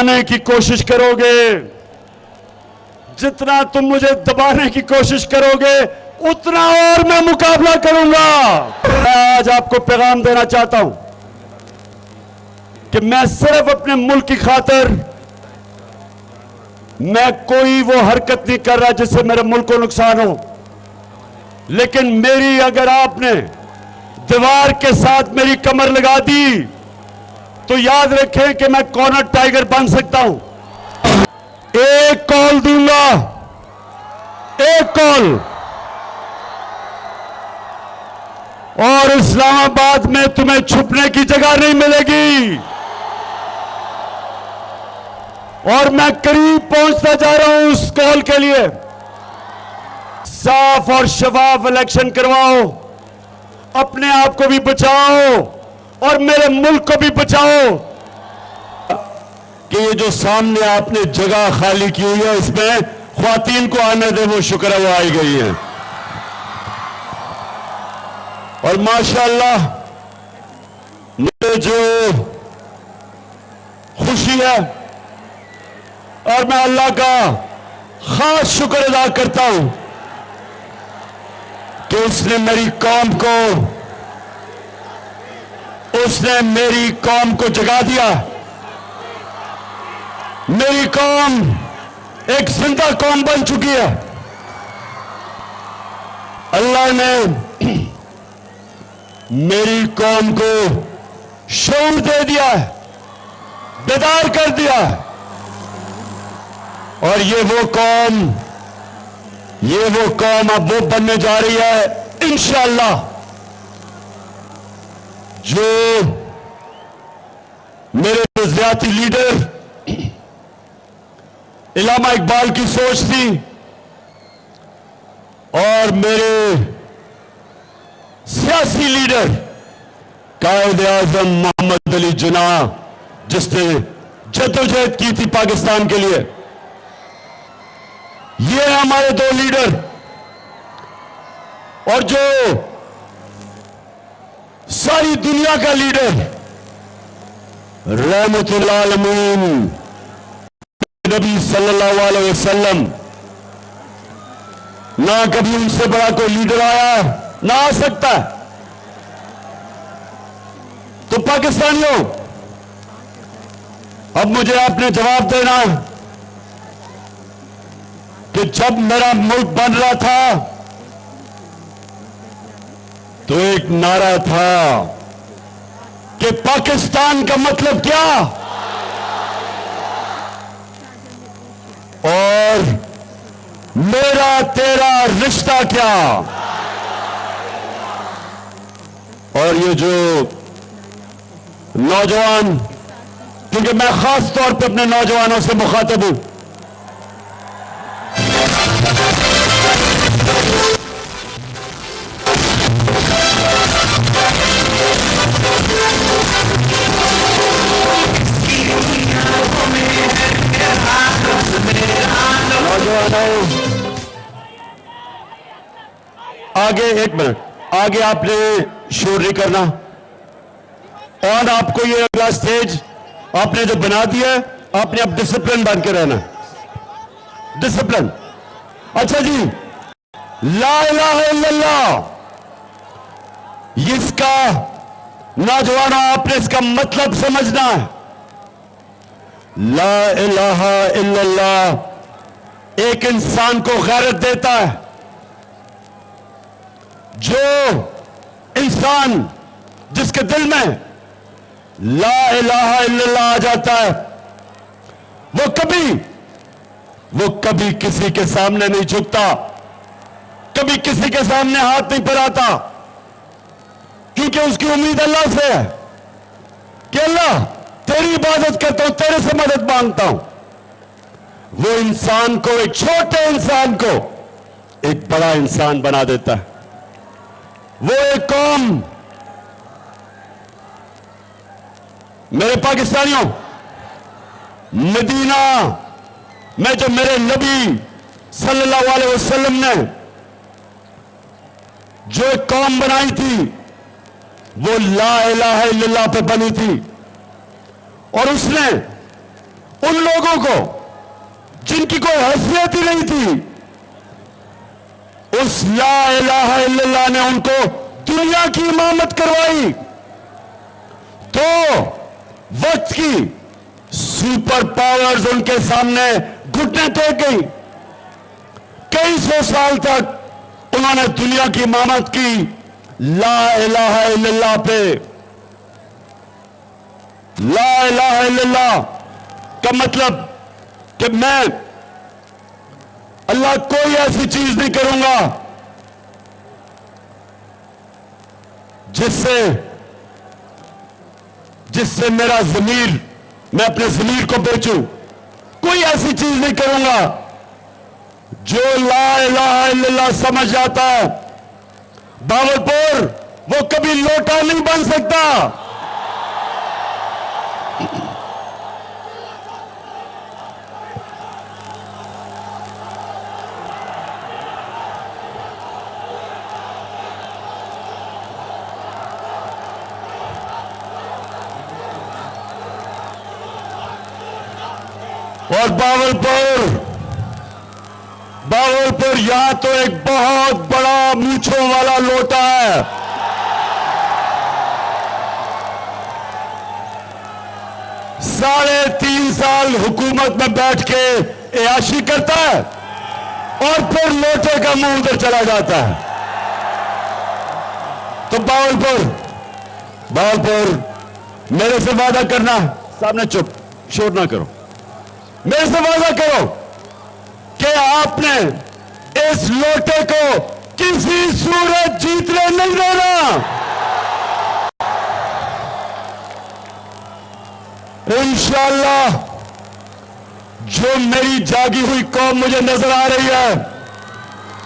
दबाने की कोशिश करोगे, जितना तुम मुझे दबाने की कोशिश करोगे, उतना और मैं मुकाबला करूंगा। मैं आज आपको पैगाम देना चाहता हूं कि मैं सिर्फ अपने मुल्क की खातिर मैं कोई वो हरकत नहीं कर रहा जिससे मेरे मुल्क को नुकसान हो, लेकिन मेरी अगर आपने दीवार के साथ मेरी कमर लगा दी तो याद रखें कि मैं कॉर्नर टाइगर बन सकता हूं। एक कॉल दूंगा, एक कॉल, और इस्लामाबाद में तुम्हें छुपने की जगह नहीं मिलेगी। और मैं करीब पहुंचता जा रहा हूं उस कॉल के लिए। साफ और शफाफ इलेक्शन करवाओ, अपने आप को भी बचाओ और मेरे मुल्क को भी बचाओ। कि ये जो सामने आपने जगह खाली की हुई है, इसमें ख्वातीन को आने दे, वो शुक्र है वो आई गई है। और माशाअल्लाह मुझे जो खुशी है, और मैं अल्लाह का खास शुक्र अदा करता हूं कि उसने मेरी कौम को जगा दिया। मेरी कौम एक जिंदा कौम बन चुकी है। अल्लाह ने मेरी कौम को शऊर दे दिया है, बेदार कर दिया है। और ये वो कौम अब वो बनने जा रही है इंशाअल्लाह जो मेरे नजरियाती लीडर इलामा इकबाल की सोच थी, और मेरे सियासी लीडर कायद आजम मोहम्मद अली जिन्नाह, जिसने जद्दोजहद की थी पाकिस्तान के लिए। ये है हमारे दो लीडर। और जो सारी दुनिया का लीडर रहमतुल आलमीन नबी सल्लल्लाहु अलैहि वसल्लम, ना कभी उनसे बड़ा कोई लीडर आया ना आ सकता। तो पाकिस्तानियों, अब मुझे आपने जवाब देना कि जब मेरा मुल्क बन रहा था तो एक नारा था कि पाकिस्तान का मतलब क्या, और मेरा तेरा रिश्ता क्या। और ये जो नौजवान, क्योंकि मैं खास तौर पे अपने नौजवानों से मुखातब हूं, आगे एक मिनट, आगे आपने शोर नहीं करना। और आपको ये अगला स्टेज आपने जो बना दिया है, आपने अब डिसिप्लिन बन के रहना, डिसिप्लिन। अच्छा जी, ला इलाहा इल्लल्लाह, इसका नौजवानों आपने इसका मतलब समझना है। ला इलाहा इल्लल्लाह एक इंसान को गैरत देता है। जो इंसान जिसके दिल में ला इलाहा इल्लल्लाह आ जाता है, वो कभी किसी के सामने नहीं झुकता, कभी किसी के सामने हाथ नहीं फैलाता, क्योंकि उसकी उम्मीद अल्लाह से है कि अल्लाह तेरी इबादत करता हूं, तेरे से मदद मांगता हूं। वो इंसान को, एक छोटे इंसान को एक बड़ा इंसान बना देता है। वो एक कौम, मेरे पाकिस्तानियों, मदीना में जो मेरे नबी सल्लल्लाहु अलैहि वसल्लम ने जो एक कौम बनाई थी, वो ला इलाहा इल्लल्लाह पे बनी थी। और उसने उन लोगों को जिनकी कोई हैसियत ही नहीं थी, उस ला इलाहा इल्लल्लाह ने उनको दुनिया की इमामत करवाई। तो वक्त की सुपर पावर्स उनके सामने घुटने टेक गई। कई सौ साल तक उन्होंने दुनिया की इमामत की ला इलाहा इल्लल्लाह पे। ला इलाहा इल्लल्लाह का मतलब कि मैं अल्लाह कोई ऐसी चीज नहीं करूंगा जिससे मेरा ज़मीर, मैं अपने ज़मीर को बेचूं। कोई ऐसी चीज नहीं करूंगा। जो ला इलाहा इल्लल्लाह समझ जाता है, बावलपुर वो कभी लोटा नहीं बन सकता। और बावलपुर यहां तो एक बहुत बड़ा मूंछों वाला लोटा है। साढ़े 3 साल हुकूमत में बैठ के ऐशी करता है और फिर लोटे का मुंह उधर चला जाता है। तो बावलपुर मेरे से वादा करना, सामने चुप, शोर ना करो। मेरे से वादा करो कि आपने इस लोटे को किसी सूरत जीतने नहीं देना। इंशाअल्लाह जो मेरी जागी हुई कौम मुझे नजर आ रही है,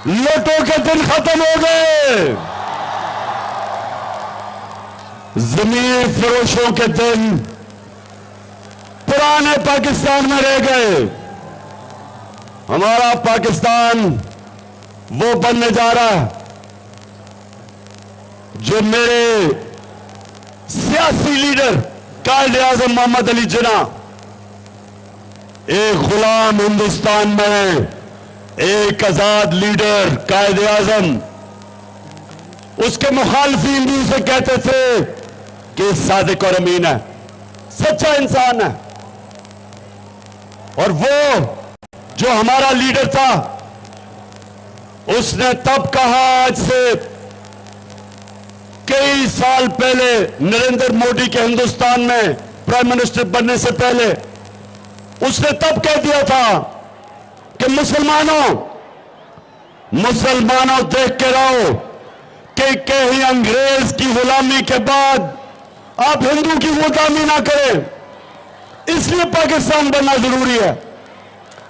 लोटों के दिन खत्म हो गए। जमीन फरोशों के दिन पुराने पाकिस्तान में रह गए। हमारा पाकिस्तान वो बनने जा रहा है जो मेरे सियासी लीडर कायदे आजम मोहम्मद अली जिन्ना एक गुलाम हिंदुस्तान में एक आजाद लीडर कायदे आजम, उसके मुखालफीन भी उसे कहते थे कि सादिक और अमीन है, सच्चा इंसान है। और वो जो हमारा लीडर था, उसने तब कहा, आज से कई साल पहले नरेंद्र मोदी के हिंदुस्तान में प्राइम मिनिस्टर बनने से पहले, उसने तब कह दिया था कि मुसलमानों देख के रहो कि कहीं अंग्रेज की गुलामी के बाद आप हिंदू की गुलामी ना करें, इसलिए पाकिस्तान बनना जरूरी है।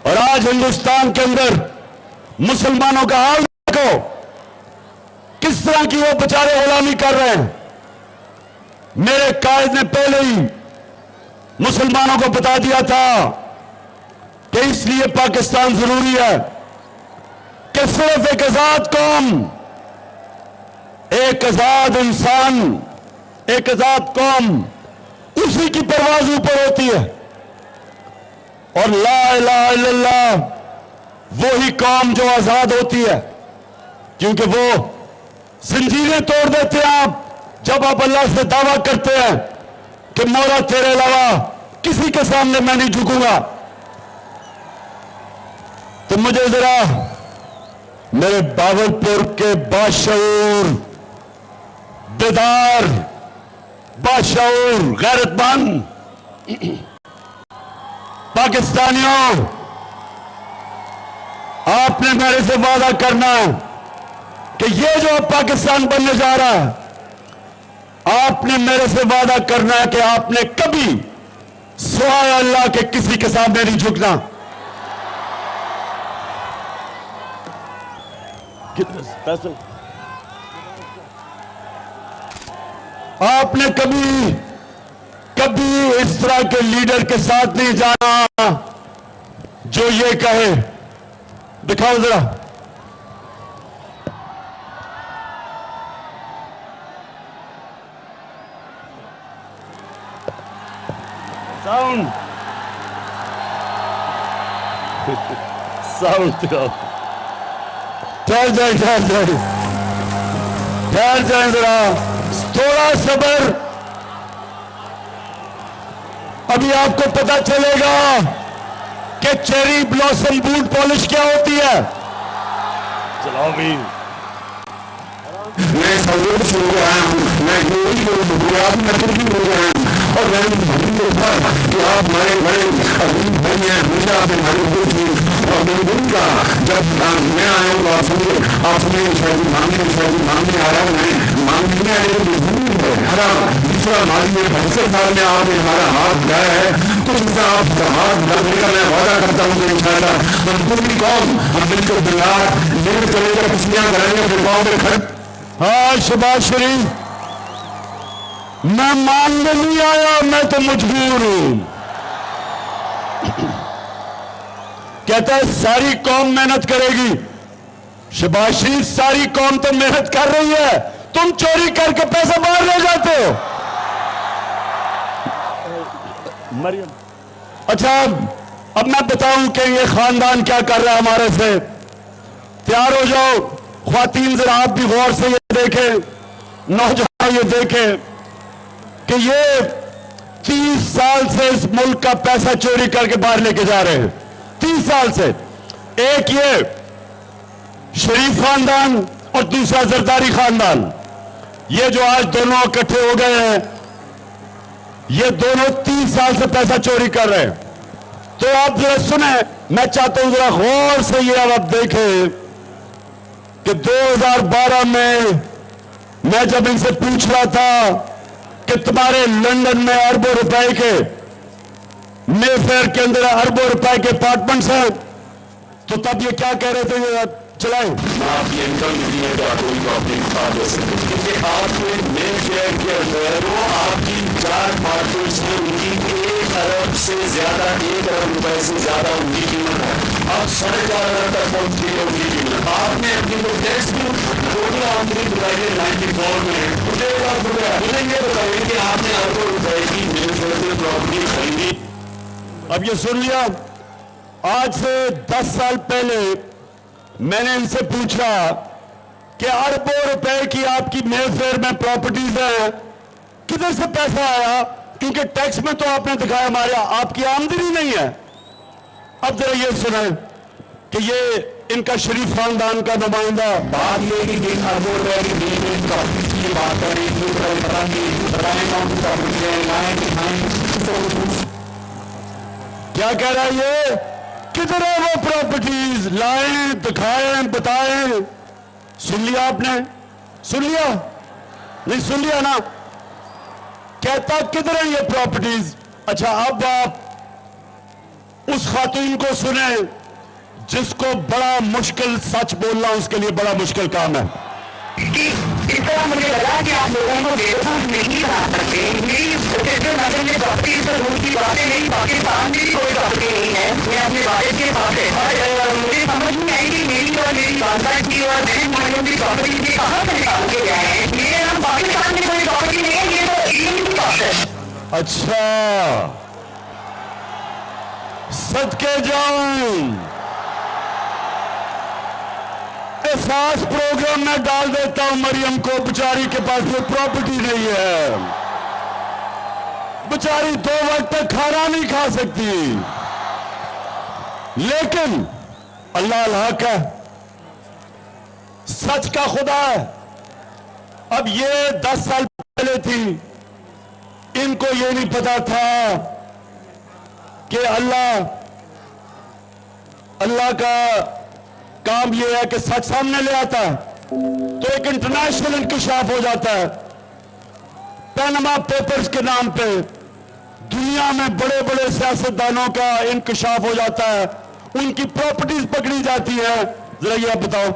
और आज हिंदुस्तान के अंदर मुसलमानों का हाल देखो, किस तरह की वो बेचारे गुलामी कर रहे हैं। मेरे कायद ने पहले ही मुसलमानों को बता दिया था कि इसलिए पाकिस्तान जरूरी है कि सिर्फ एक आजाद कौम, एक आजाद इंसान, एक आजाद कौम, उसी की परवाज ऊपर होती है। और ला इलाहा इल्लल्लाह वही कौम जो आजाद होती है, क्योंकि वो जंजीरें तोड़ देते हैं आप जब आप अल्लाह से दावा करते हैं कि मौला तेरे अलावा किसी के सामने मैं नहीं झुकूंगा। तो मुझे जरा मेरे बावलपुर के बाशऊर, बेदार, बाशऊर, गैरतमंद पाकिस्तानियों, आपने मेरे से वादा करना है कि ये जो पाकिस्तान बनने जा रहा है, आपने मेरे से वादा करना है कि आपने कभी सिवाय अल्लाह के किसी के सामने नहीं झुकना। कितने पैसे? आपने कभी इस तरह के लीडर के साथ नहीं जाना जो ये कहे, दिखाओ जरा, साउंड। साउंड ठहर जाए जरा, थोड़ा सब्र। अभी आपको पता चलेगा कि चेरी ब्लॉसम बूट पॉलिश क्या होती है। चलाओ भी। मैं सर्वोच्च हो गया हूँ, मैं योगी हो गया, नकली हो गया हूँ, और मैंने देखा कि आप हमारे बड़े अजीब भाई हैं, हमेशा आपने हमारे दोस्त हैं, और मैंने बोलूँगा जब मैं आया हूँ आपने मांगने आया हूँ, मैं मांगने आया हमारा दूसरा माली है, 65 साल में आपने हमारा हाथ दिया है, तो इसका आप हाथ डालने का मैं वादा करता हूँ कि इंशाअल्लाह हम पूरी कौम हम मिलकर बिहार लेकर चलेगा, खुशियाँ कराएंगे, फिर गाँव में खड़े। हाँ शबाज शरीफ, मैं मांगने नहीं आया, मैं तो मजबूर हूं। कहता है सारी कौम मेहनत करेगी। शबाज शरीफ, सारी कौम तो मेहनत कर रही है, तुम चोरी करके पैसा बाहर ले जाते हो। मरियम, अच्छा अब मैं बताऊं कि ये खानदान क्या कर रहा है हमारे से। तैयार हो जाओ ख्वातीन, जरा आप भी गौर से ये देखें, नौजवान ये देखें कि ये 30 साल से इस मुल्क का पैसा चोरी करके बाहर लेके जा रहे हैं। 30 साल से। एक ये शरीफ खानदान और दूसरा जरदारी खानदान, ये जो आज दोनों इकट्ठे हो गए हैं, ये दोनों 30 साल से पैसा चोरी कर रहे हैं। तो आप जरा सुने, मैं चाहता हूं जरा गौर से ये अब आप देखें कि 2012 में मैं जब इनसे पूछ रहा था कि तुम्हारे लंदन में अरबों रुपए के, मेफेयर के अंदर अरबों रुपए के अपार्टमेंट्स हैं, तो तब ये क्या कह रहे थे, ये चलाएं। आप ये इनकम नहीं है, कोई प्रॉपर्टी खा दे सकते, क्योंकि आपके मेफेयर के अंदर वो आपकी 4 अपार्टमेंट्स में उनकी 1 अरब से ज्यादा, 1 अरब रुपए से ज्यादा उनकी कीमत है। अब 4.5 अरब तक पहुंच गई है उनकी कीमत। आपने अपनी को टैक्स की टोटल आमदनी बताई 94 में, मुझे 1 लाख रुपए मिलेंगे, बताइए कि आपने अरबों रुपए की मेफेयर से प्रॉपर्टी खरीदी। अब ये सुन लिया, आज से 10 साल पहले मैंने इनसे पूछा कि अरबों रुपए की आपकी मेफेयर में प्रॉपर्टीज हैं, किधर से पैसा आया, क्योंकि टैक्स में तो आपने दिखाया हमारे आपकी आमदनी नहीं है। अब जरा ये सुने कि ये इनका शरीफ खानदान का नुमाइंदा बात ये कि जिन अरबों रुपए की मेफेयर प्रॉपर्टी की बात करें, बताएं कौन सी प्रॉपर्टी है, लाएं दिखाएं, क्या कह रहा है ये, किधर है वो प्रॉपर्टीज, लाएं दिखाएं बताएं। सुन लिया आपने, सुन लिया नहीं, सुन लिया ना, कहता किधर है ये प्रॉपर्टीज। अच्छा अब आप उस खातून को सुने जिसको बड़ा मुश्किल सच बोलना उसके लिए बड़ा मुश्किल काम है। कि इस तरह मुझे लगा कि आप लोगों को बेवकूफ नहीं बना सकते। मेरी नजर में प्रॉपर्टी पर रूल की बातें नहीं, पाकिस्तान में भी कोई प्रॉपर्टी नहीं है, मैं अपने वालिद के पास है, और मुझे समझ नहीं आई कि मेरी और मेरी वालदा की और बहन भाइयों की प्रॉपर्टी से कहाँ से निकाल के गए हैं। मेरे नाम पाकिस्तान में कोई प्रॉपर्टी नहीं है, ये तो इंडियन की बात है। अच्छा सदके जाऊं, एहसास प्रोग्राम में डाल देता हूं मरियम को, बेचारी के पास कोई प्रॉपर्टी नहीं है, बेचारी 2 वक्त तक खाना नहीं खा सकती, लेकिन अल्लाह अल हक है, सच का खुदा है। अब ये 10 साल पहले थी, इनको ये नहीं पता था कि अल्लाह का काम यह है कि सच सामने ले आता है तो एक इंटरनेशनल इंकशाफ हो जाता है। पैनामा पेपर्स के नाम पे दुनिया में बड़े बड़े सियासतदानों का इंकशाफ हो जाता है, उनकी प्रॉपर्टीज पकड़ी जाती है। जरा ये आप बताओ।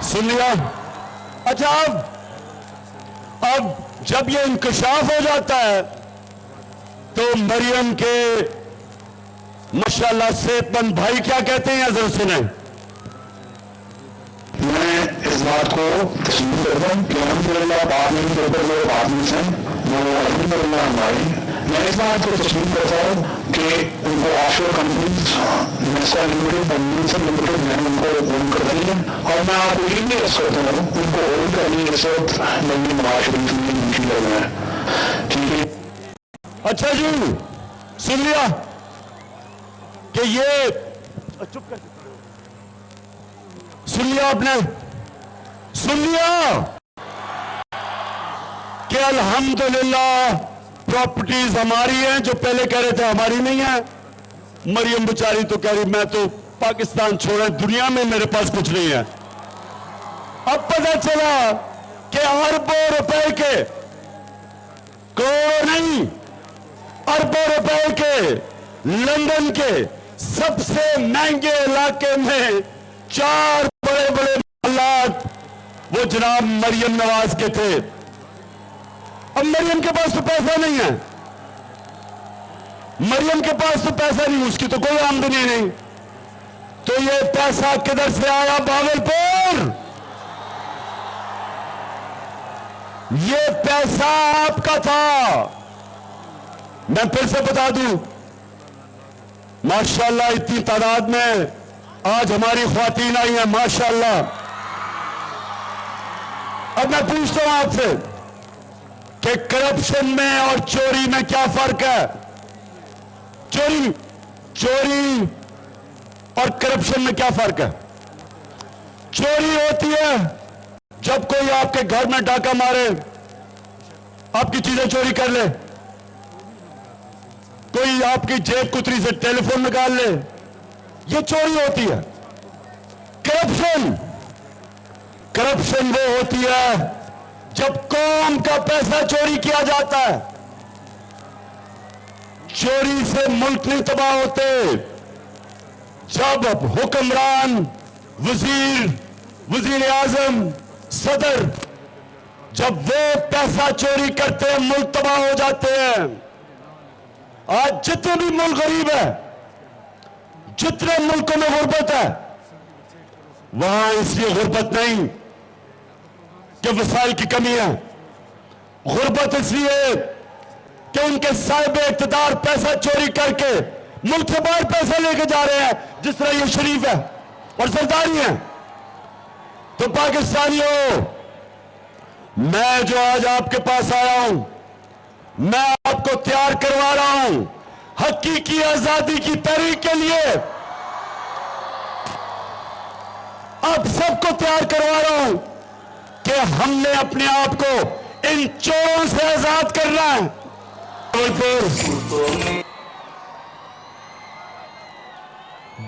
सुन लिया। अच्छा अब जब ये इंकशाफ हो जाता है तो मरियम के माशाल्लाह सेहतमंद भाई क्या कहते हैं जरा सुने। मैं इस बात को तस्लीम करता हूँ कि अल्हम्दुलिल्लाह पार्लियामेंट के ऊपर जो आदमी हैं वो अल्हम्दुलिल्लाह हमारी, मैं इस बात को तस्लीम करता हूँ कि उनको ऑफशोर कंपनीज नेस्का लिमिटेड और यूनिसन लिमिटेड मैंने उनको ओन कर दी है और मैं आपको ये भी अर्ज करता हूँ उनको ओन करनी इस वक्त नई नवाज शरीफ में मुमकिन लग रहा है। ठीक है, अच्छा जी सुन लिया कि ये चुप कर, सुन लिया आपने, सुन लिया कि अल्हम्दुलिल्लाह प्रॉपर्टीज हमारी हैं। जो पहले कह रहे थे हमारी नहीं है, मरियम बेचारी तो कह रही मैं तो पाकिस्तान छोड़ा, दुनिया में मेरे पास कुछ नहीं है। अब पता चला कि अरबों रुपए के, करोड़ों नहीं अरबों रुपए के लंदन के सबसे महंगे इलाके में 4 बड़े बड़े महलात वो जनाब मरियम नवाज के थे। अब मरियम के पास तो पैसा नहीं है, मरियम के पास तो पैसा नहीं, उसकी तो कोई आमदनी नहीं, तो ये पैसा किधर से आया? भागलपुर। ये पैसा आपका था। मैं फिर से बता दूं, माशाल्लाह इतनी तादाद में आज हमारी ख्वातीन आई हैं माशाल्लाह। अब मैं पूछता हूं आपसे कि करप्शन में और चोरी में क्या फर्क है? चोरी और करप्शन में क्या फर्क है? चोरी होती है जब कोई आपके घर में डाका मारे, आपकी चीजें चोरी कर ले, कोई आपकी जेब कुतरी से टेलीफोन निकाल ले, ये चोरी होती है। करप्शन वो होती है जब कौम का पैसा चोरी किया जाता है। चोरी से मुल्क नहीं तबाह होते। जब हुक्मरान, वजीर आजम, सदर, जब वो पैसा चोरी करते हैं मुल्क तबाह हो जाते हैं। आज जितने भी मुल्क गरीब है, जितने मुल्कों में गुर्बत है, वहां इसलिए गुर्बत नहीं कि वसाइल की कमी है, गुर्बत इसलिए कि उनके साहिब इक़्तिदार पैसा चोरी करके मुल्क से बाहर पैसा लेके जा रहे हैं, जिस तरह ये शरीफ है और सरदारी है। तो पाकिस्तानियों, मैं जो आज आपके पास आया हूं, मैं आपको तैयार करवा रहा हूं हकीकी आजादी की तहरीक के लिए। आप सबको तैयार करवा रहा हूं कि हमने अपने आप को इन चोरों से आजाद करना है।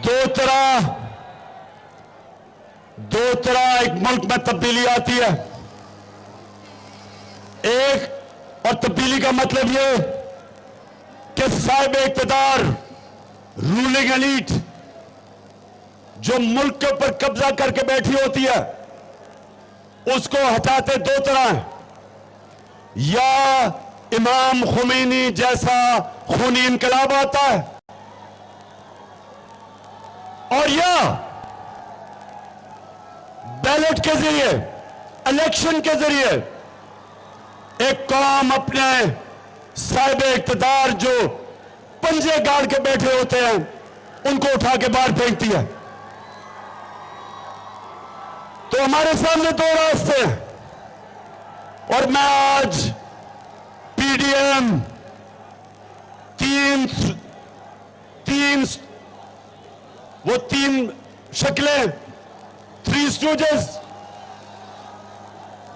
दो तरह एक मुल्क में तब्दीली आती है। एक, और तब्दीली का मतलब यह कि साहिब इक़्तिदार, रूलिंग एलीट जो मुल्क के ऊपर कब्जा करके बैठी होती है, उसको हटाते दो तरह हैं। या इमाम खुमैनी जैसा खूनी इनकलाब आता है, और या बैलेट के जरिए, इलेक्शन के जरिए एक कौम अपने साहिब इक़्तिदार जो पंजे गाड़ के बैठे होते हैं उनको उठा के बाहर फेंकती है। तो हमारे सामने दो रास्ते हैं, और मैं आज पीडीएम तीन शक्लें, 3 स्टूडेंट्स,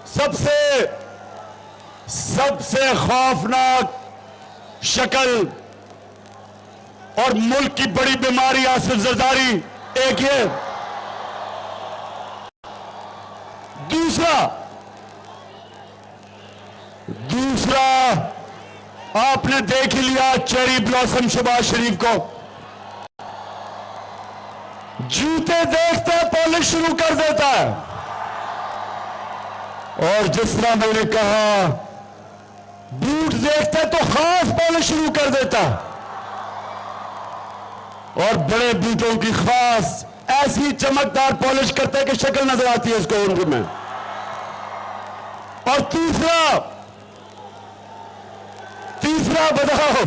सबसे खौफनाक शक्ल और मुल्क की बड़ी बीमारी आसिफ जरदारी, एक ये। दूसरा आपने देख ही लिया चेरी ब्लॉसम शहबाज शरीफ को, जूते देखते पॉलिश शुरू कर देता है, और जिस तरह मैंने कहा बूट देखते तो खास पॉलिश शुरू कर देता। और बड़े बूटों की खास ऐसी चमकदार पॉलिश करते हैं कि शक्ल नजर आती है इसको उनको में। और तीसरा बताओ,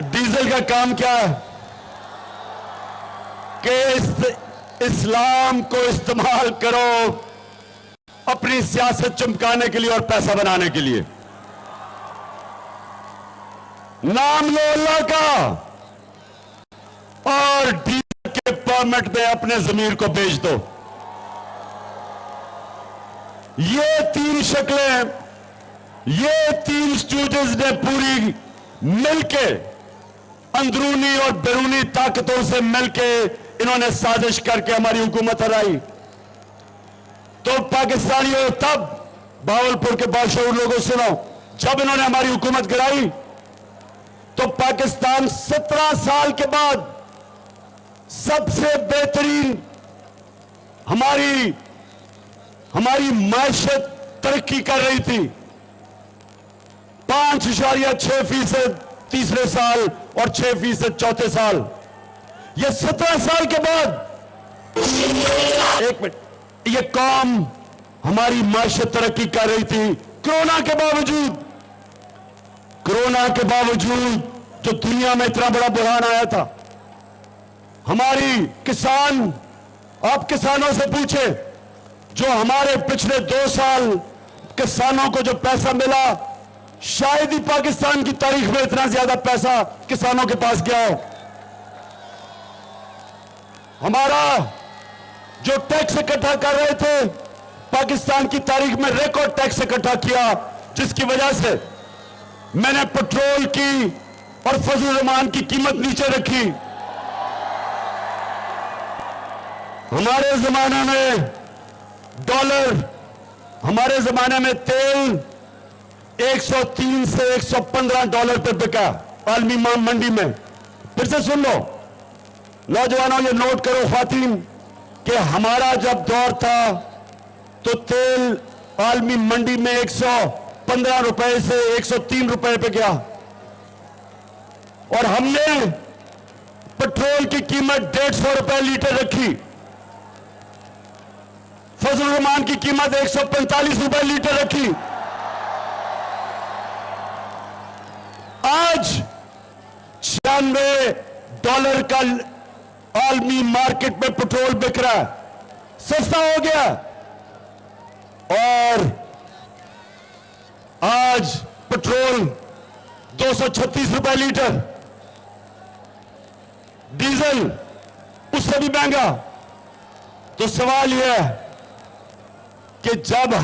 डीजल का काम क्या है कि इस्लाम को इस्तेमाल करो अपनी सियासत चमकाने के लिए और पैसा बनाने के लिए। नाम लो अल्लाह का और डीजल के परमिट में अपने जमीर को बेच दो। ये तीन शक्लें, ये तीन स्टूडेंट्स ने पूरी मिलके अंदरूनी और बैरूनी ताकतों से मिलके इन्होंने साजिश करके हमारी हुकूमत हराई। तो पाकिस्तानियों, तब बावलपुर के बादशाह लोगों सुनो, जब इन्होंने हमारी हुकूमत गिराई तो पाकिस्तान 17 साल के बाद सबसे बेहतरीन हमारी मायशत तरक्की कर रही थी। 5.6% तीसरे साल और 6% चौथे साल। ये 17 साल के बाद, एक मिनट, ये कौम हमारी मायशत तरक्की कर रही थी कोरोना के बावजूद जो दुनिया में इतना बड़ा बुरहान आया था। हमारी किसान, आप किसानों से पूछे, जो हमारे पिछले 2 साल किसानों को जो पैसा मिला, शायद ही पाकिस्तान की तारीख में इतना ज्यादा पैसा किसानों के पास गया हो। हमारा जो टैक्स इकट्ठा कर रहे थे, पाकिस्तान की तारीख में रिकॉर्ड टैक्स इकट्ठा किया, जिसकी वजह से मैंने पेट्रोल की और फजल रहमान की कीमत नीचे रखी। हमारे जमाने में तेल 103 से 115 डॉलर पे बिका आलमी मंडी में। फिर से सुन लो नौजवानों, ये नोट करो ख्वातीन, कि हमारा जब दौर था तो तेल आलमी मंडी में 115 रुपए से 103 रुपए पे गया, और हमने पेट्रोल की कीमत 150 रुपए लीटर रखी। फजल रहमान की कीमत 145 रुपए लीटर रखी। आज 96 डॉलर का आलमी मार्केट में पेट्रोल बिक रहा है, सस्ता हो गया। और आज पेट्रोल 236 रुपए लीटर, डीजल उससे भी महंगा। तो सवाल यह है कि जब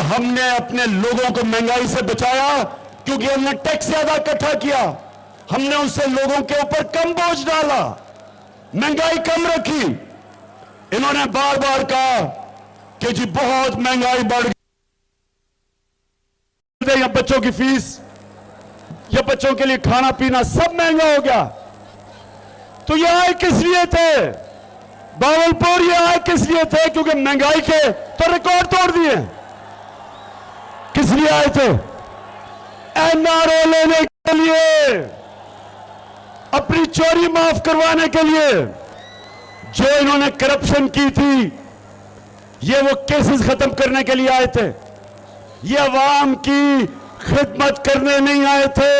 हमने अपने लोगों को महंगाई से बचाया, क्योंकि हमने टैक्स ज्यादा इकट्ठा किया, हमने उससे लोगों के ऊपर कम बोझ डाला, महंगाई कम रखी। इन्होंने बार बार कहा कि जी बहुत महंगाई बढ़ गई, या बच्चों की फीस या बच्चों के लिए खाना पीना सब महंगा हो गया। तो ये आए किस लिए थे बावलपुर? ये आए किस लिए थे? क्योंकि महंगाई के तो रिकॉर्ड तोड़ दिए। किस लिए आए थे? एनआरओ लेने के लिए, अपनी चोरी माफ करवाने के लिए। जो इन्होंने करप्शन की थी, ये वो केसेस खत्म करने के लिए आए थे। ये अवाम की खिदमत करने नहीं आए थे।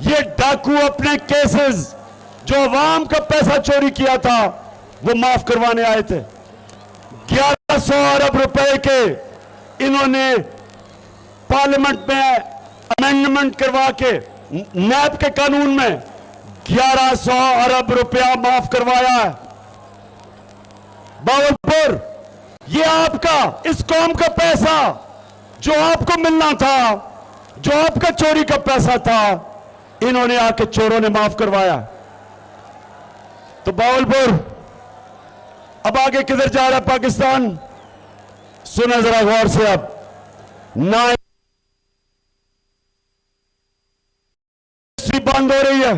ये डाकू अपने केसेस, जो अवाम का पैसा चोरी किया था, वो माफ करवाने आए थे। 1100 अरब रुपए के इन्होंने पार्लियामेंट में अमेंडमेंट करवा के नैब के कानून में 1100 अरब रुपया माफ करवाया है। बावलपुर, ये आपका, इस कौम का पैसा जो आपको मिलना था, जो आपका चोरी का पैसा था, इन्होंने आके चोरों ने माफ करवाया। तो बावलपुर अब आगे किधर जा रहा है पाकिस्तान? सुने जरा गौर से। अब ना इंडस्ट्री बंद हो रही है,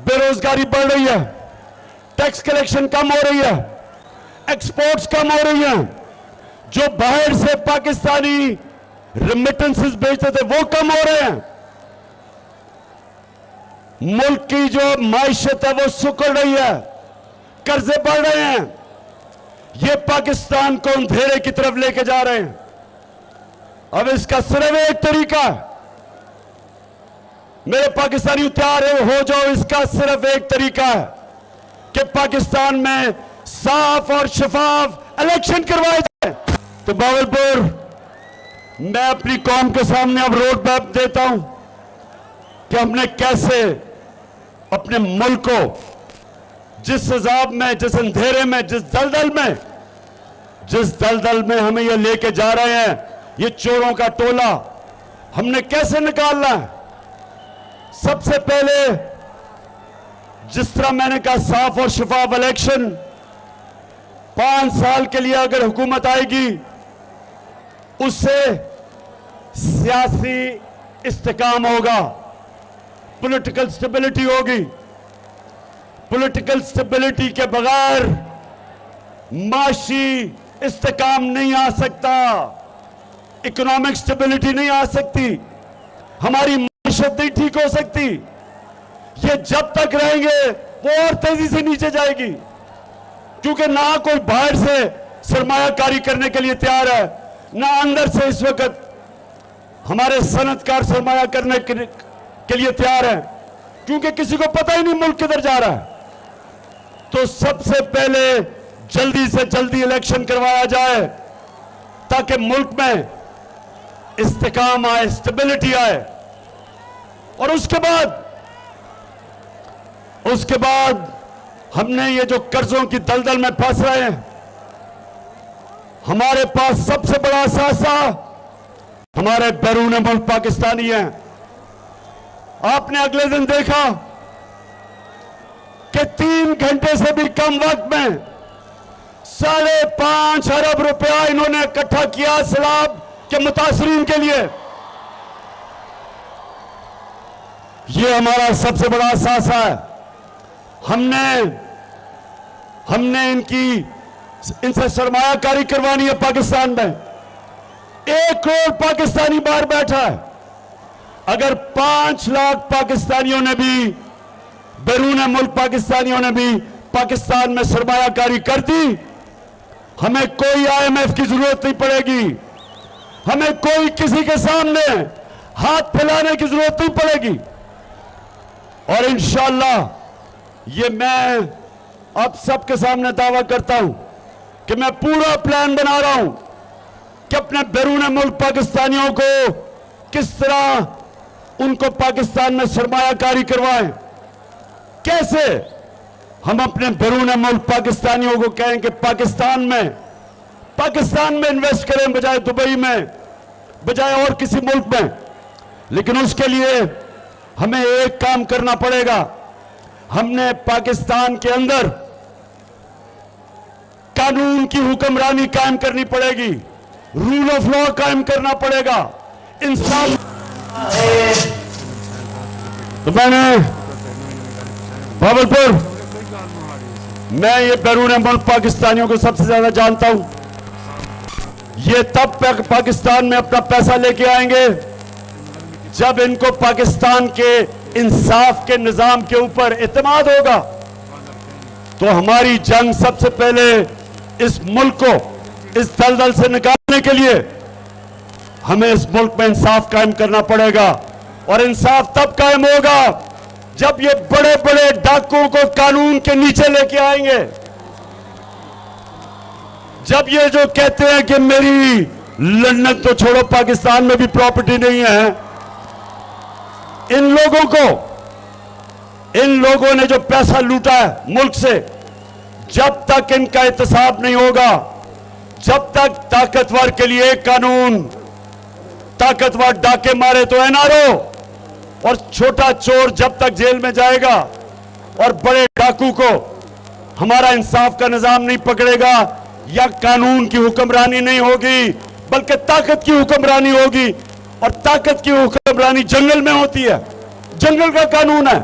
बेरोजगारी बढ़ रही है, टैक्स कलेक्शन कम हो रही है, एक्सपोर्ट्स कम हो रही हैं, जो बाहर से पाकिस्तानी रेमिटेंसेस भेजते थे वो कम हो रहे हैं। मुल्क की जो माइशत है वो सुकड़ रही है, कर्जे बढ़ रहे हैं। ये पाकिस्तान को अंधेरे की तरफ लेके जा रहे हैं। अब इसका सिर्फ एक तरीका है, मेरे पाकिस्तानी तैयार है हो जाओ, इसका सिर्फ एक तरीका है कि पाकिस्तान में साफ और शफाफ इलेक्शन करवाए जाए। तो बावलपुर, मैं अपनी कौम के सामने अब रोड मैप देता हूं कि हमने कैसे अपने मुल्क को जिस अजाब में, जिस अंधेरे में, जिस दलदल में हमें ये लेके जा रहे हैं, ये चोरों का टोला, हमने कैसे निकालना है। सबसे पहले जिस तरह मैंने कहा, साफ और शफाफ इलेक्शन। 5 साल के लिए अगर हुकूमत आएगी, उससे सियासी इस्तेकाम होगा, पॉलिटिकल स्टेबिलिटी होगी। पॉलिटिकल स्टेबिलिटी के बगैर माशी इस्तेकाम नहीं आ सकता, इकोनॉमिक स्टेबिलिटी नहीं आ सकती, हमारी माशत नहीं ठीक हो सकती। ये जब तक रहेंगे वो और तेजी से नीचे जाएगी, क्योंकि ना कोई बाहर से सरमायाकारी करने के लिए तैयार है, ना अंदर से इस वक्त हमारे सनतकार सरमाया करने के लिए तैयार है, क्योंकि किसी को पता ही नहीं मुल्क किधर जा रहा है। तो सबसे पहले जल्दी से जल्दी इलेक्शन करवाया जाए ताकि मुल्क में इस्तेकाम आए, स्टेबिलिटी आए। और उसके बाद हमने ये जो कर्जों की दलदल में फंस रहे हैं, हमारे पास सबसे बड़ा सासा हमारे बैरून मुल्क पाकिस्तानी हैं। आपने अगले दिन देखा कि 3 घंटे से भी कम वक्त में 5.5 अरब रुपया इन्होंने इकट्ठा किया सैलाब के मुतासरीन के लिए। ये हमारा सबसे बड़ा सासा है। हमने इनसे सरमायाकारी करवानी है पाकिस्तान में। 1 करोड़ पाकिस्तानी बाहर बैठा है। अगर 5 लाख पाकिस्तानियों ने भी, बैरून मुल्क पाकिस्तानियों ने भी पाकिस्तान में सरमायाकारी कर दी, हमें कोई IMF की जरूरत नहीं पड़ेगी, हमें कोई किसी के सामने हाथ फैलाने की जरूरत नहीं पड़ेगी। और इंशाअल्लाह ये मैं आप सबके सामने दावा करता हूं कि मैं पूरा प्लान बना रहा हूं कि अपने बैरून मुल्क पाकिस्तानियों को किस तरह उनको पाकिस्तान में सरमायाकारी करवाएं। कैसे हम अपने बैरून मुल्क पाकिस्तानियों को कहें कि पाकिस्तान में इन्वेस्ट करें, बजाय दुबई में, बजाय और किसी मुल्क में। लेकिन उसके लिए हमें एक काम करना पड़ेगा। हमने पाकिस्तान के अंदर कानून की हुक्मरानी कायम करनी पड़ेगी, रूल ऑफ लॉ कायम करना पड़ेगा, इंसाफ। तो मैंने भावलपुर, मैं ये बैरून मुल्क पाकिस्तानियों को सबसे ज्यादा जानता हूं। ये तब पाकिस्तान में अपना पैसा लेके आएंगे जब इनको पाकिस्तान के इंसाफ के निजाम के ऊपर इत्मीनान होगा। तो हमारी जंग सबसे पहले इस मुल्क को इस दलदल से निकालने के लिए हमें इस मुल्क में इंसाफ कायम करना पड़ेगा। और इंसाफ तब कायम होगा जब ये बड़े बड़े डाकुओं को कानून के नीचे लेके आएंगे। जब ये जो कहते हैं कि मेरी लंदन तो छोड़ो, पाकिस्तान में भी प्रॉपर्टी नहीं है, इन लोगों ने जो पैसा लूटा है मुल्क से, जब तक इनका एहतसाब नहीं होगा, जब तक ताकतवर के लिए एक कानून, ताकतवर डाके मारे तो NRO, और छोटा चोर जब तक जेल में जाएगा और बड़े डाकू को हमारा इंसाफ का निजाम नहीं पकड़ेगा, या कानून की हुक्मरानी नहीं होगी बल्कि ताकत की हुक्मरानी होगी। और ताकत की हुक्मरानी जंगल में होती है, जंगल का कानून है।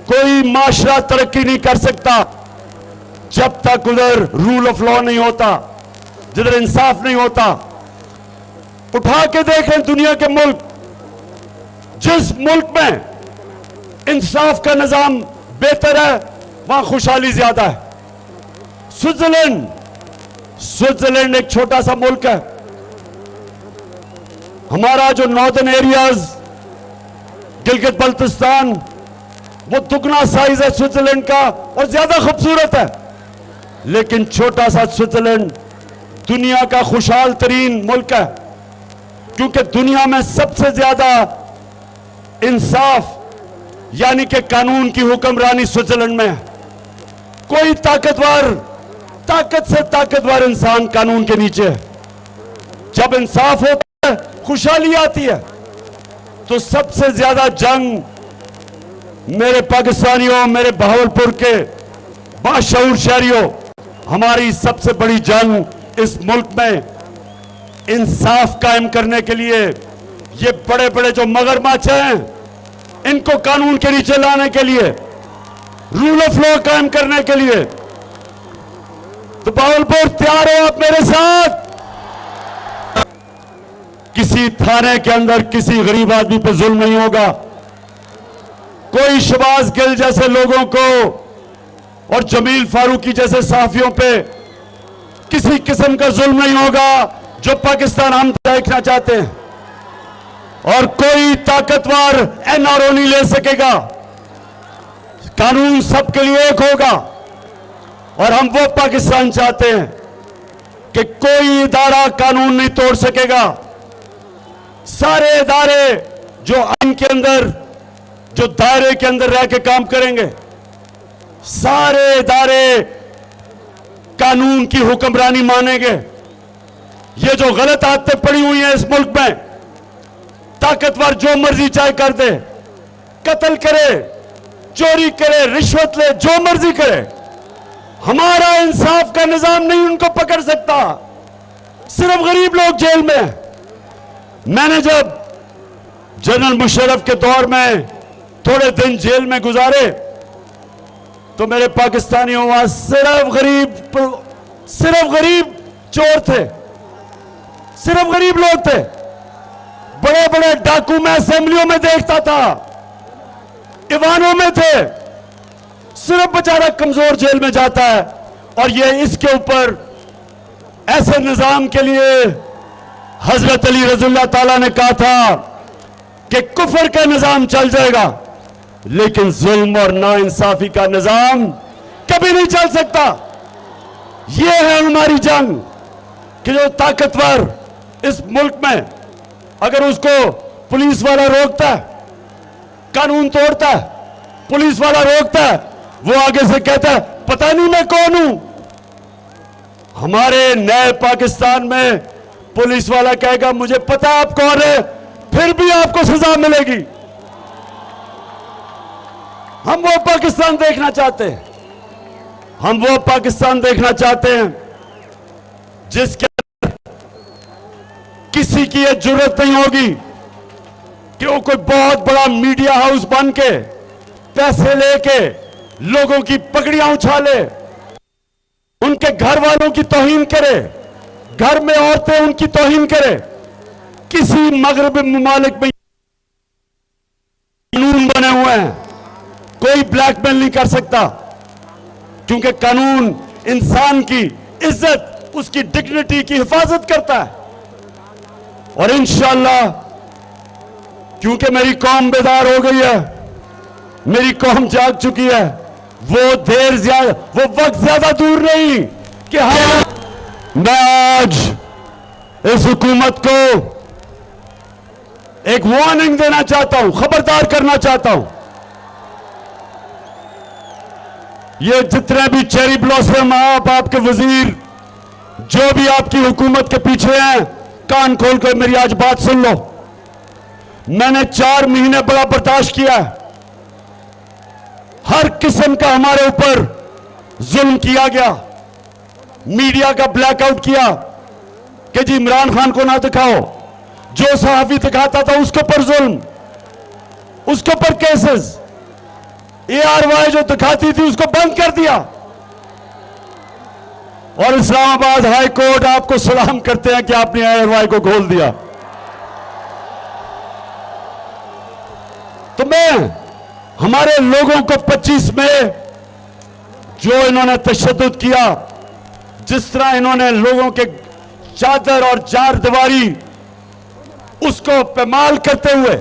कोई माशरा तरक्की नहीं कर सकता जब तक उधर रूल ऑफ लॉ नहीं होता, जिधर इंसाफ नहीं होता। उठा के देखें दुनिया के मुल्क, जिस मुल्क में इंसाफ का निजाम बेहतर है वहां खुशहाली ज्यादा है। स्विट्जरलैंड एक छोटा सा मुल्क है। हमारा जो नॉर्दर्न एरियाज, गिलगित बल्तिस्तान, वो दुगना साइज है स्विट्जरलैंड का और ज्यादा खूबसूरत है। लेकिन छोटा सा स्विट्जरलैंड दुनिया का खुशहाल तरीन मुल्क है, क्योंकि दुनिया में सबसे ज्यादा इंसाफ यानी कि कानून की हुक्मरानी स्विट्जरलैंड में है। कोई ताकत से ताकतवर इंसान कानून के नीचे है। जब इंसाफ होता है, खुशहाली आती है। तो सबसे ज्यादा जंग मेरे पाकिस्तानियों, मेरे बहावलपुर के बाशऊर शहरियों, हमारी सबसे बड़ी जंग इस मुल्क में इंसाफ कायम करने के लिए, ये बड़े बड़े जो मगरमच्छ हैं इनको कानून के नीचे लाने के लिए, रूल ऑफ लॉ कायम करने के लिए। तो बहावलपुर तैयार हो आप मेरे साथ? किसी थाने के अंदर किसी गरीब आदमी पे जुल्म नहीं होगा। कोई शहबाज गिल जैसे लोगों को और जमील फारूकी जैसे सहाफियों पे किसी किस्म का जुल्म नहीं होगा, जो पाकिस्तान हम देखना चाहते हैं। और कोई ताकतवर एनआरओ नहीं ले सकेगा। कानून सबके लिए एक होगा। और हम वो पाकिस्तान चाहते हैं कि कोई इदारा कानून नहीं तोड़ सकेगा। सारे इदारे जो आइन के अंदर, जो दायरे के अंदर रह के काम करेंगे, सारे इदारे कानून की हुक्मरानी मानेंगे। ये जो गलत आदतें पड़ी हुई हैं इस मुल्क में, ताकतवर जो मर्जी चाहे कर दे, कत्ल करे, चोरी करे, रिश्वत ले, जो मर्जी करे, हमारा इंसाफ का निजाम नहीं उनको पकड़ सकता। सिर्फ गरीब लोग जेल में हैं। मैंने जब जनरल मुशर्रफ के दौर में थोड़े दिन जेल में गुजारे तो मेरे पाकिस्तानियों वहां सिर्फ गरीब चोर थे, सिर्फ गरीब लोग थे। बड़े बड़े डाकू मैं असेंबलियों में देखता था, ईवानों में थे। सिर्फ बेचारा कमजोर जेल में जाता है। और ये इसके ऊपर ऐसे निजाम के लिए हजरत अली रज़ियल्लाह ताला ने कहा था कि कुफर का निजाम चल जाएगा, लेकिन जुल्म और नाइंसाफी का निजाम कभी नहीं चल सकता। यह है हमारी जंग कि जो ताकतवर इस मुल्क में, अगर उसको पुलिस वाला रोकता है, कानून तोड़ता है, पुलिस वाला रोकता है, वो आगे से कहता है पता नहीं मैं कौन हूं। हमारे नए पाकिस्तान में पुलिस वाला कहेगा मुझे पता आप कौन है, फिर भी आपको सजा मिलेगी। हम वो पाकिस्तान देखना चाहते हैं। हम वो पाकिस्तान देखना चाहते हैं जिसके किसी की यह जरूरत नहीं होगी कि वो कोई बहुत बड़ा मीडिया हाउस बन के पैसे लेके लोगों की पगड़ियां उछाले, उनके घर वालों की तौहीन करे, घर में औरतें उनकी तौहीन करे। किसी मगरबी ममालिक में कानून बने हुए हैं, कोई ब्लैकमेल नहीं कर सकता, क्योंकि कानून इंसान की इज्जत, उसकी डिग्निटी की हिफाजत करता है। और इंशाअल्लाह, क्योंकि मेरी कौम बेदार हो गई है, मेरी कौम जाग चुकी है, वो वक्त ज्यादा दूर नहीं कि मैं आज इस हुकूमत को एक वार्निंग देना चाहता हूं, खबरदार करना चाहता हूं। ये जितने भी चेरी ब्लॉसम आप, आपके वजीर, जो भी आपकी हुकूमत के पीछे हैं, कान खोल कर मेरी आज बात सुन लो। मैंने 4 महीने बड़ा बर्दाश्त किया है। हर किस्म का हमारे ऊपर जुल्म किया गया, मीडिया का ब्लैकआउट किया कि जी इमरान खान को ना दिखाओ, जो सहाफी दिखाता था उसके ऊपर जुल्म, उसके ऊपर केसेस, ARY जो दिखाती थी उसको बंद कर दिया। और इस्लामाबाद हाई कोर्ट आपको सलाम करते हैं कि आपने आईएनवाई को खोल दिया। तो मैं हमारे लोगों को 25 में जो इन्होंने तशद्दुद किया, जिस तरह इन्होंने लोगों के चादर और चार दीवारी उसको पैमाल करते हुए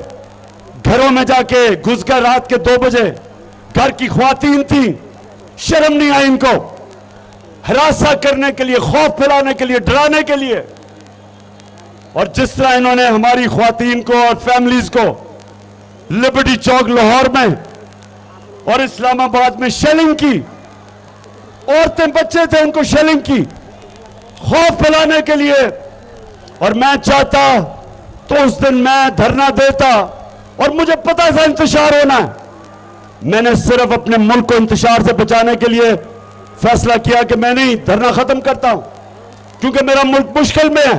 घरों में जाके घुस गए रात के 2 बजे, घर की ख्वातीन थी, शर्म नहीं आई इनको, हरासा करने के लिए, खौफ फैलाने के लिए, डराने के लिए। और जिस तरह इन्होंने हमारी ख्वातीन को और फैमिलीज को लिबर्टी चौक लाहौर में और इस्लामाबाद में शेलिंग की, औरतें बच्चे थे उनको शेलिंग की, खौफ फैलाने के लिए। और मैं चाहता तो उस दिन मैं धरना देता, और मुझे पता था इंतशार होना है। मैंने सिर्फ अपने मुल्क को इंतशार से बचाने के लिए फैसला किया कि मैं नहीं, धरना खत्म करता हूं, क्योंकि मेरा मुल्क मुश्किल में है।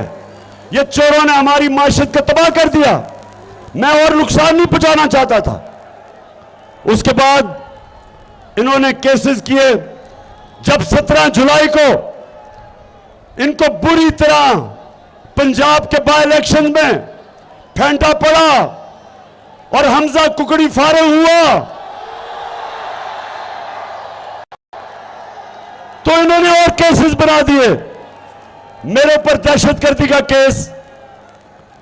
ये चोरों ने हमारी माशत को तबाह कर दिया, मैं और नुकसान नहीं पहुंचाना चाहता था। उसके बाद इन्होंने केसेस किए। जब 17 जुलाई को इनको बुरी तरह पंजाब के बाय इलेक्शन में फेंटा पड़ा और हमजा कुकड़ी फारिग हुआ, तो इन्होंने और केसेस बना दिए। मेरे ऊपर दहशतगर्दी का केस,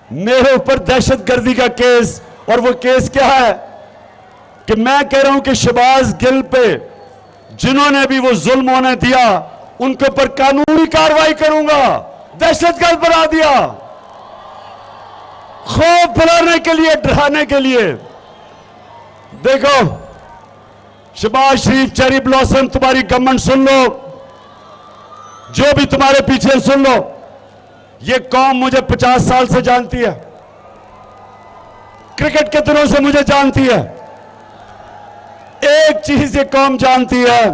मेरे ऊपर दहशतगर्दी का केस। और वो केस क्या है कि मैं कह रहा हूं कि शहबाज गिल पे जिन्होंने भी वो जुल्म होने दिया, उनके ऊपर कानूनी कार्रवाई करूंगा। दहशतगर्द बना दिया, खौफ फैलाने के लिए, डराने के लिए। देखो शहबाज शरीफ, चेरी ब्लॉसम, तुम्हारी गवर्नमेंट सुन लो, जो भी तुम्हारे पीछे सुन लो, ये कौम मुझे 50 साल से जानती है, क्रिकेट के दिनों से मुझे जानती है। एक चीज ये कौम जानती है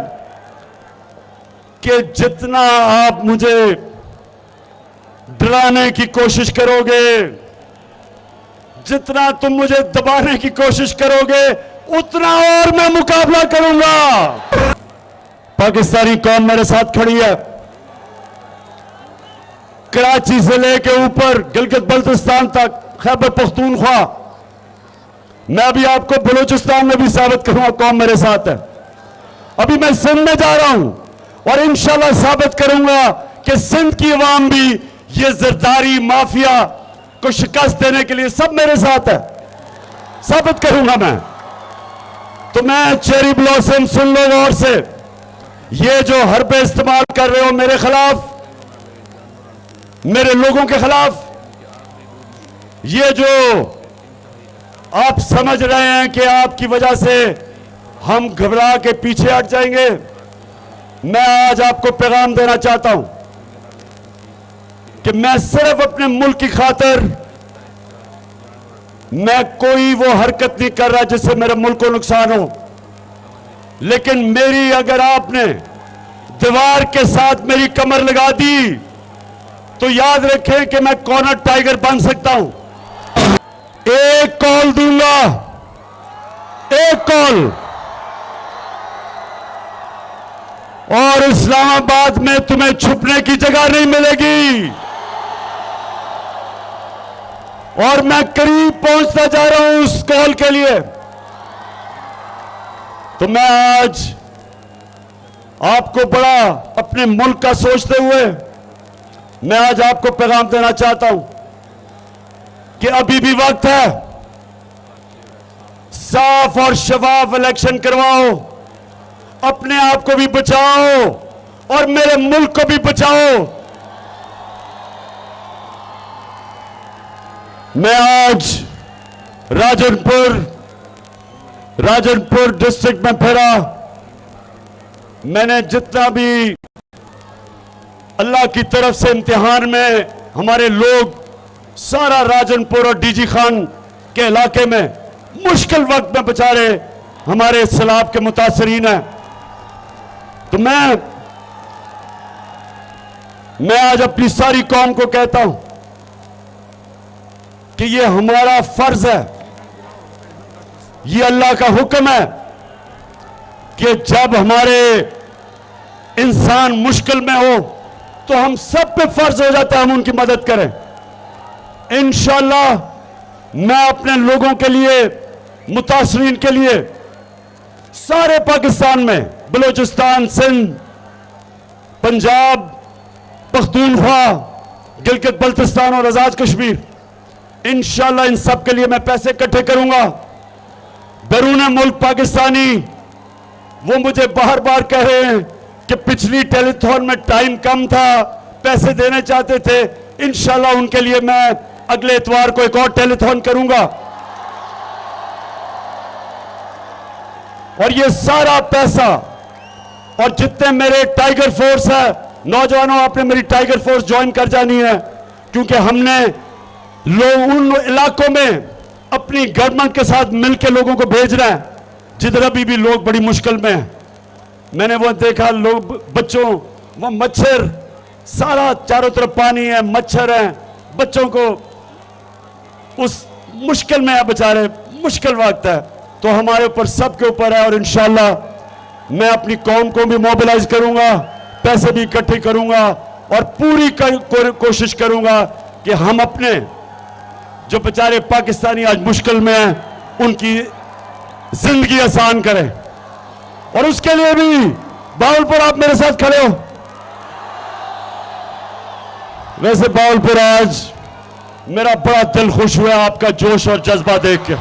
कि जितना आप मुझे डराने की कोशिश करोगे, जितना तुम मुझे दबाने की कोशिश करोगे, उतना और मैं मुकाबला करूंगा। पाकिस्तानी कौम मेरे साथ खड़ी है। कराची से लेकर ऊपर गिलगित बल्तिस्तान तक, खैबर पख्तूनख्वा, मैं अभी आपको बलूचिस्तान में भी साबित करूंगा कौम मेरे साथ है। अभी मैं सिंध में जा रहा हूं और इंशाल्लाह साबित करूंगा कि सिंध की अवाम भी ये जरदारी माफिया को शिकस्त देने के लिए सब मेरे साथ है, साबित करूंगा मैं। तो मैं चेरी ब्लॉसम सुन लो गौर से, ये जो हरबे इस्तेमाल कर रहे हो मेरे खिलाफ, मेरे लोगों के खिलाफ, ये जो आप समझ रहे हैं कि आपकी वजह से हम घबरा के पीछे हट जाएंगे, मैं आज आपको पैगाम देना चाहता हूं कि मैं सिर्फ अपने मुल्क की खातिर, मैं कोई वो हरकत नहीं कर रहा जिससे मेरे मुल्क को नुकसान हो। लेकिन मेरी, अगर आपने दीवार के साथ मेरी कमर लगा दी तो याद रखें कि मैं कॉर्नर टाइगर बन सकता हूं। एक कॉल दूंगा, एक कॉल, और इस्लामाबाद में तुम्हें छुपने की जगह नहीं मिलेगी। और मैं करीब पहुंचता जा रहा हूं उस कॉल के लिए। तो मैं आज आपको बड़ा अपने मुल्क का सोचते हुए मैं आज आपको पैगाम देना चाहता हूं कि अभी भी वक्त है, साफ और शफाफ इलेक्शन करवाओ, अपने आप को भी बचाओ और मेरे मुल्क को भी बचाओ। मैं आज राजनपुर डिस्ट्रिक्ट में फिरा, मैंने जितना भी अल्लाह की तरफ से इम्तिहान में हमारे लोग सारा राजनपुर और डीजी खान के इलाके में मुश्किल वक्त में बेचारे हमारे सैलाब के मुतासरीन हैं। तो मैं आज अपनी सारी कौम को कहता हूं कि ये हमारा फर्ज है, ये अल्लाह का हुक्म है कि जब हमारे इंसान मुश्किल में हो तो हम सब पे फर्ज हो जाता है हम उनकी मदद करें। इंशाअल्लाह मैं अपने लोगों के लिए, मुतासरीन के लिए, सारे पाकिस्तान में, बलूचिस्तान, सिंध, पंजाब, पख्तूनख्वा, गिलगित बल्तिस्तान और आजाद कश्मीर, इंशाअल्लाह इन सब के लिए मैं पैसे इकट्ठे करूंगा। बैरून मुल्क पाकिस्तानी वो मुझे बार बार कह रहे हैं कि पिछली टेलीथॉन में टाइम कम था, पैसे देना चाहते थे। इंशाअल्लाह उनके लिए मैं अगले इतवार को एक और टेलीथॉन करूंगा। और ये सारा पैसा और जितने मेरे टाइगर फोर्स है, नौजवानों आपने मेरी टाइगर फोर्स ज्वाइन कर जानी है, क्योंकि हमने लोग उन इलाकों में अपनी गवर्नमेंट के साथ मिलकर लोगों को भेजना है जिधर अभी भी लोग बड़ी मुश्किल में हैं। मैंने वो देखा, लोग, बच्चों, वो मच्छर, सारा चारों तरफ पानी है, मच्छर हैं, बच्चों को उस मुश्किल में है, बेचारे, मुश्किल वक्त है। तो हमारे ऊपर, सबके ऊपर है। और इंशाअल्लाह मैं अपनी कौम को भी मोबिलाइज करूंगा, पैसे भी इकट्ठे करूंगा और पूरी कोशिश करूंगा कि हम अपने जो बेचारे पाकिस्तानी आज मुश्किल में हैं उनकी जिंदगी आसान करें। और उसके लिए भी बावलपुर, आप मेरे साथ खड़े हो। वैसे बावलपुर आज मेरा बड़ा दिल खुश हुआ आपका जोश और जज्बा देख के।